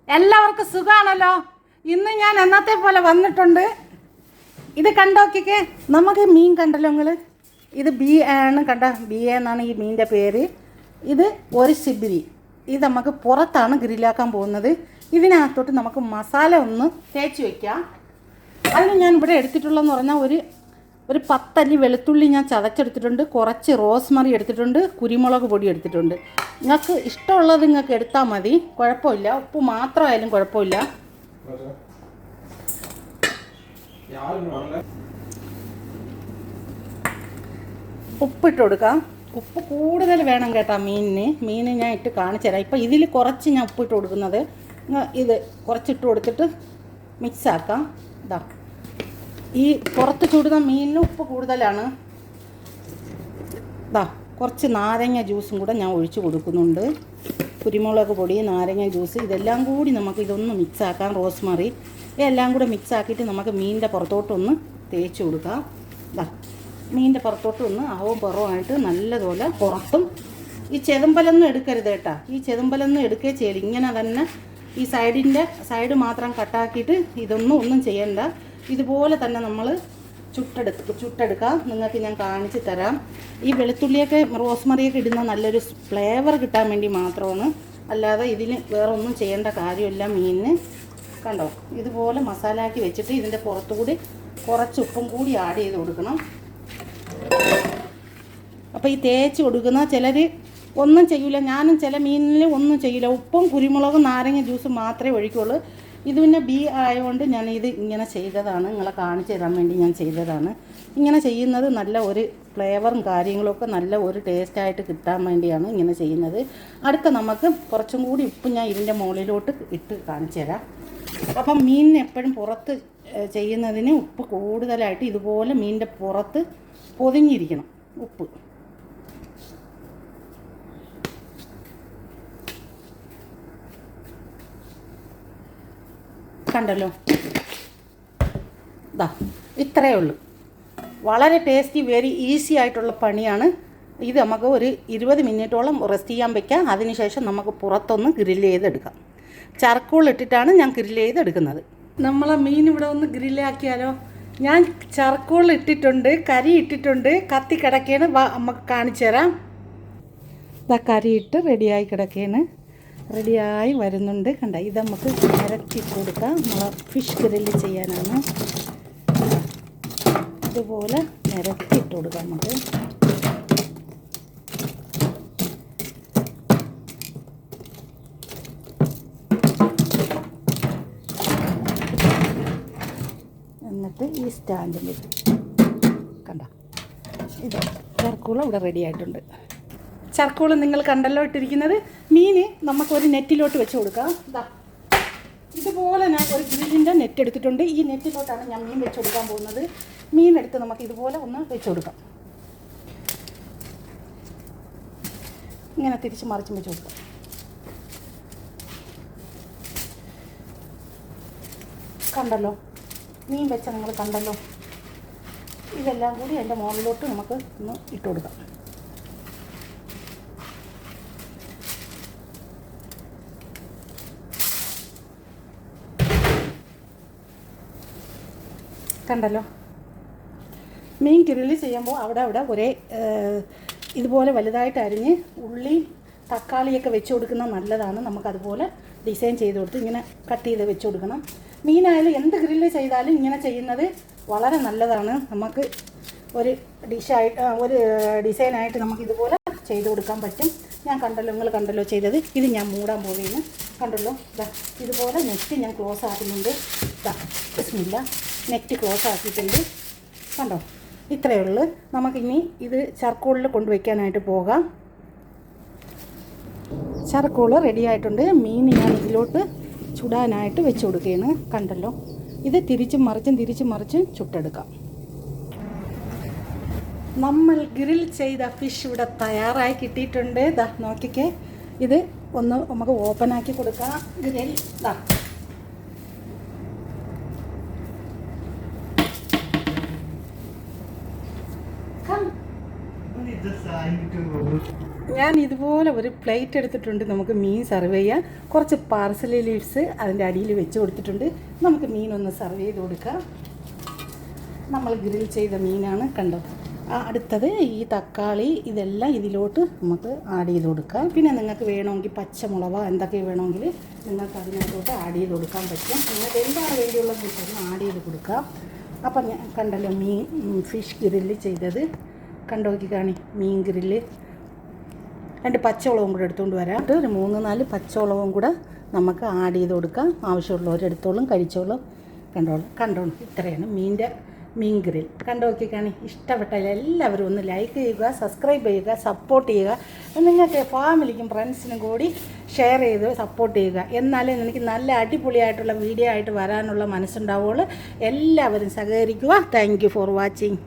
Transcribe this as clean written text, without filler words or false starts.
എല്ലാവർക്കും സുഖാണല്ലോ. ഇന്ന് ഞാൻ എന്നത്തെ പോലെ വന്നിട്ടുണ്ട്. ഇത് കണ്ടോക്കിക്കേ, നമുക്ക് മീൻ കണ്ടല്ലോ നിങ്ങൾ. ഇത് ബി ആണ്, കണ്ട ബി എന്നാണ് ഈ മീനിൻ്റെ പേര്. ഇത് ഒരു സിബിരി. ഇത് നമുക്ക് പുറത്താണ് ഗ്രില്ലാക്കാൻ പോകുന്നത്. ഇതിനകത്തോട്ട് നമുക്ക് മസാല ഒന്ന് തേച്ച് വയ്ക്കാം. അതിന് ഞാൻ ഇവിടെ എടുത്തിട്ടുള്ളതെന്ന് പറഞ്ഞാൽ ഒരു 10 അല്ലി വെളുത്തുള്ളി ഞാൻ ചതച്ചെടുത്തിട്ടുണ്ട്, കുറച്ച് റോസ്മറി എടുത്തിട്ടുണ്ട്, കുരുമുളക് പൊടി എടുത്തിട്ടുണ്ട്. നിങ്ങൾക്ക് ഇഷ്ടമുള്ളത് നിങ്ങൾക്ക് എടുത്താൽ മതി, കുഴപ്പമില്ല. ഉപ്പ് മാത്രമായാലും കുഴപ്പമില്ല. ഉപ്പിട്ട് കൊടുക്കാം. ഉപ്പ് കൂടുതൽ വേണം കേട്ടോ മീനിന് ഞാൻ ഇട്ട് കാണിച്ചു തരാം. ഇപ്പം ഇതിൽ കുറച്ച് ഞാൻ ഉപ്പിട്ട് കൊടുക്കുന്നത്. ഇത് കുറച്ചിട്ട് കൊടുത്തിട്ട് മിക്സാക്കാം. ഇതാ, ഈ പുറത്ത് ചൂടുന്ന മീനിന് ഉപ്പ് കൂടുതലാണ്. ഇതാ, കുറച്ച് നാരങ്ങ ജ്യൂസും കൂടെ ഞാൻ ഒഴിച്ച് കൊടുക്കുന്നുണ്ട്. കുരുമുളക് പൊടി, നാരങ്ങ ജ്യൂസ്, ഇതെല്ലാം കൂടി നമുക്ക് ഇതൊന്ന് മിക്സാക്കാം. റോസ്മറി ഇതെല്ലാം കൂടെ മിക്സാക്കിയിട്ട് നമുക്ക് മീനിൻ്റെ പുറത്തോട്ടൊന്ന് തേച്ച് കൊടുക്കാം. ഇതാ, മീനിൻ്റെ പുറത്തോട്ടൊന്ന് ആവും പുറമായിട്ട് നല്ലതുപോലെ പുറത്തും. ഈ ചെതുമ്പലൊന്നും എടുക്കരുത് കേട്ടോ. ഈ ചെതുമ്പലൊന്നും എടുക്കുകയും ചെയ്യില്ല. ഇങ്ങനെ തന്നെ ഈ സൈഡ് മാത്രം കട്ടാക്കിയിട്ട് ഒന്നും ചെയ്യണ്ട. ഇതുപോലെ തന്നെ നമ്മൾ ചുട്ടെടുക്കാം. നിങ്ങൾക്ക് ഞാൻ കാണിച്ച് തരാം. ഈ വെളുത്തുള്ളിയൊക്കെ റോസ്മറിയൊക്കെ ഇടുന്ന നല്ലൊരു ഫ്ലേവർ കിട്ടാൻ വേണ്ടി മാത്രമാണ്, അല്ലാതെ ഇതിന് വേറെ ഒന്നും ചെയ്യേണ്ട കാര്യമില്ല മീനിന്. കണ്ടോ, ഇതുപോലെ മസാലയാക്കി വെച്ചിട്ട് ഇതിൻ്റെ പുറത്തുകൂടി കുറച്ച് ഉപ്പും കൂടി ആഡ് ചെയ്ത് കൊടുക്കണം. അപ്പോൾ ഈ തേച്ച് കൊടുക്കുന്ന ചിലർ ഒന്നും ചെയ്യില്ല. ഞാനും ചില മീനിൽ ഒന്നും ചെയ്യില്ല. ഉപ്പും കുരുമുളകും നാരങ്ങ ജ്യൂസും മാത്രമേ ഒഴിക്കുള്ളൂ. ഇത് പിന്നെ ബി ആയതുകൊണ്ട് ഞാനിത് ഇങ്ങനെ ചെയ്തതാണ്, നിങ്ങളെ കാണിച്ചു തരാൻ വേണ്ടി ഞാൻ ചെയ്തതാണ്. ഇങ്ങനെ ചെയ്യുന്നത് നല്ല ഒരു ഫ്ലേവറും കാര്യങ്ങളൊക്കെ നല്ല ഒരു ടേസ്റ്റായിട്ട് കിട്ടാൻ വേണ്ടിയാണ് ഇങ്ങനെ ചെയ്യുന്നത്. അടുത്ത നമുക്ക് കുറച്ചും കൂടി ഉപ്പ് ഞാൻ ഇതിൻ്റെ മുകളിലോട്ട് ഇട്ട് കാണിച്ചു തരാം. അപ്പം മീനിന് എപ്പോഴും പുറത്ത് ചെയ്യുന്നതിന് ഉപ്പ് കൂടുതലായിട്ട് ഇതുപോലെ മീനിൻ്റെ പുറത്ത് പൊതിഞ്ഞിരിക്കണം ഉപ്പ്. കണ്ടല്ലോ, ഇതാ ഇത്രയേ ഉള്ളൂ. വളരെ ടേസ്റ്റി, വെരി ഈസി ആയിട്ടുള്ള പണിയാണ് ഇത്. നമുക്ക് ഒരു 20 മിനിറ്റോളം റെസ്റ്റ് ചെയ്യാൻ വയ്ക്കാം. അതിനുശേഷം നമുക്ക് പുറത്തൊന്ന് ഗ്രില്ല് ചെയ്തെടുക്കാം. ചർക്കോൾ ഇട്ടിട്ടാണ് ഞാൻ ഗ്രില്ല് ചെയ്തെടുക്കുന്നത്. നമ്മളെ മീൻ ഇവിടെ ഒന്ന് ഗ്രില്ലാക്കിയാലോ. ഞാൻ ചർക്കോൾ ഇട്ടിട്ടുണ്ട്, കരി ഇട്ടിട്ടുണ്ട്, കത്തി കിടക്കുകയാണ്. നമുക്ക് കാണിച്ചു തരാം. ഇതാ കരി ഇട്ട് റെഡിയായി കിടക്കുകയാണ്, റെഡിയായി വരുന്നുണ്ട്. കണ്ട, ഇത് നമുക്ക് നിരത്തിയിട്ട് കൊടുക്കാം. നമ്മൾ ഫിഷ് ഗ്രില്ല് ചെയ്യാനാണ്. ഇതുപോലെ നിരത്തിയിട്ട് കൊടുക്കാം നമുക്ക്. എന്നിട്ട് ഈ സ്റ്റാൻഡിൽ കണ്ട, ഇത് ചർക്കോൾ ഇവിടെ റെഡി ആയിട്ടുണ്ട്. ചർക്കോൾ നിങ്ങൾ കണ്ടല്ലോ ഇട്ടിരിക്കുന്നത്. മീൻ നമുക്കൊരു നെറ്റിലോട്ട് വെച്ച് കൊടുക്കാം. ഇതാ, ഇതുപോലെ ഞാൻ ഒരു ഗ്രില്ലിൻ്റെ നെറ്റ് എടുത്തിട്ടുണ്ട്. ഈ നെറ്റിലോട്ടാണ് ഞാൻ മീൻ വെച്ച് കൊടുക്കാൻ പോകുന്നത്. മീനെടുത്ത് നമുക്ക് ഇതുപോലെ ഒന്ന് വെച്ച് കൊടുക്കാം. ഇങ്ങനെ തിരിച്ച് മറിച്ചും വെച്ച് കൊടുക്കാം. കണ്ടല്ലോ, മീൻ വെച്ച നിങ്ങൾ കണ്ടല്ലോ. ഇതെല്ലാം കൂടി അതിൻ്റെ മുകളിലോട്ട് നമുക്ക് ഒന്ന് ഇട്ട് കൊടുക്കാം. കണ്ടല്ലോ, മീൻ ഗ്രില്ല് ചെയ്യുമ്പോൾ അവിടെ ഒരേ ഇതുപോലെ വലുതായിട്ട് അരിഞ്ഞ് ഉള്ളി തക്കാളിയൊക്കെ വെച്ച് കൊടുക്കുന്നത് നല്ലതാണ്. നമുക്കതുപോലെ ഡിസൈൻ ചെയ്ത് കൊടുത്ത് ഇങ്ങനെ കട്ട് ചെയ്ത് വെച്ച് കൊടുക്കണം. മീനായാലും എന്ത് ഗ്രില്ല് ചെയ്താലും ഇങ്ങനെ ചെയ്യുന്നത് വളരെ നല്ലതാണ്. നമുക്ക് ഒരു ഡിസൈനായിട്ട് നമുക്കിതുപോലെ ചെയ്ത് കൊടുക്കാൻ പറ്റും. ഞാൻ കണ്ടല്ലോ, നിങ്ങൾ കണ്ടല്ലോ ചെയ്തത്. ഇത് ഞാൻ മൂടാൻ പോവുകയാണ്. കണ്ടല്ലോ, ഇതാ ഇതുപോലെ നെറ്റ് ഞാൻ ക്ലോസ് ആക്കുന്നുണ്ട്. ഇതാ ബിസ്മില്ല, നെറ്റ് ക്ലോസ് ആക്കിയിട്ടുണ്ട്. കണ്ടോ, ഇത്രയേ ഉള്ളൂ. നമുക്കിനി ഇത് ചർക്കോളിൽ കൊണ്ടുവയ്ക്കാനായിട്ട് പോകാം. ചർക്കോൾ റെഡി ആയിട്ടുണ്ട്. മീൻ ഞാൻ ഇതിലോട്ട് ചുടാനായിട്ട് വെച്ച് കൊടുക്കുകയാണ്. കണ്ടല്ലോ, ഇത് തിരിച്ചും മറിച്ചും ചുട്ടെടുക്കാം. നമ്മൾ ഗ്രിൽ ചെയ്ത ഫിഷ് ഇവിടെ തയ്യാറായി കിട്ടിയിട്ടുണ്ട്. ദാ നോക്കിക്കേ, ഇത് ഒന്ന് നമുക്ക് ഓപ്പണാക്കി കൊടുക്കാം. ഗ്രിൽ ദാ ഞാൻ ഇതുപോലെ ഒരു പ്ലേറ്റ് എടുത്തിട്ടുണ്ട്. നമുക്ക് മീൻ സെർവ് ചെയ്യാൻ കുറച്ച് പാർസലി ലീവ്സ് അതിൻ്റെ അടിയിൽ വെച്ച് കൊടുത്തിട്ടുണ്ട്. നമുക്ക് മീനൊന്ന് സെർവ് ചെയ്ത് കൊടുക്കാം. നമ്മൾ ഗ്രിൽ ചെയ്ത മീനാണ്, കണ്ടോ. അടുത്തത് ഈ തക്കാളി ഇതെല്ലാം ഇതിലോട്ട് നമുക്ക് ആഡ് ചെയ്ത് കൊടുക്കാം. പിന്നെ നിങ്ങൾക്ക് വേണമെങ്കിൽ പച്ചമുളക് എന്തൊക്കെ വേണമെങ്കിൽ നിങ്ങൾക്ക് അതിനകത്തോട്ട് ആഡ് ചെയ്ത് കൊടുക്കാൻ പറ്റും. നിങ്ങൾക്ക് എന്താണ് വേണ്ടിയുള്ളത് വെച്ചാൽ ആഡ് ചെയ്ത് കൊടുക്കാം. അപ്പം ഞാൻ കണ്ടല്ലോ മീൻ ഫിഷ് ഗ്രില്ല് ചെയ്തത്, കണ്ടോക്കി കാണി മീൻ ഗ്രില്ല്. 2 പച്ചമുളകും കൂടെ എടുത്തുകൊണ്ട് വരാം. ഒരു 3-4 പച്ചമുളകും കൂടെ നമുക്ക് ആഡ് ചെയ്ത് കൊടുക്കാം. ആവശ്യമുള്ളവരെടുത്തോളും കഴിച്ചോളും. കണ്ടോളും ഇത്രയാണ് മീൻ ഗ്രിൽ. കണ്ടോക്കി കാണി. ഇഷ്ടപ്പെട്ടാൽ എല്ലാവരും ഒന്ന് ലൈക്ക് ചെയ്യുക, സബ്സ്ക്രൈബ് ചെയ്യുക, സപ്പോർട്ട് ചെയ്യുക. നിങ്ങൾക്ക് ഫാമിലിക്കും ഫ്രണ്ട്സിനും കൂടി ഷെയർ ചെയ്ത് സപ്പോർട്ട് ചെയ്യുക. എന്നാലേ എനിക്ക് നല്ല അടിപൊളിയായിട്ടുള്ള വീഡിയോ ആയിട്ട് വരാനുള്ള മനസ്സുണ്ടാവുള്ളൂ. എല്ലാവരും സഹകരിക്കുക. Thank you for watching.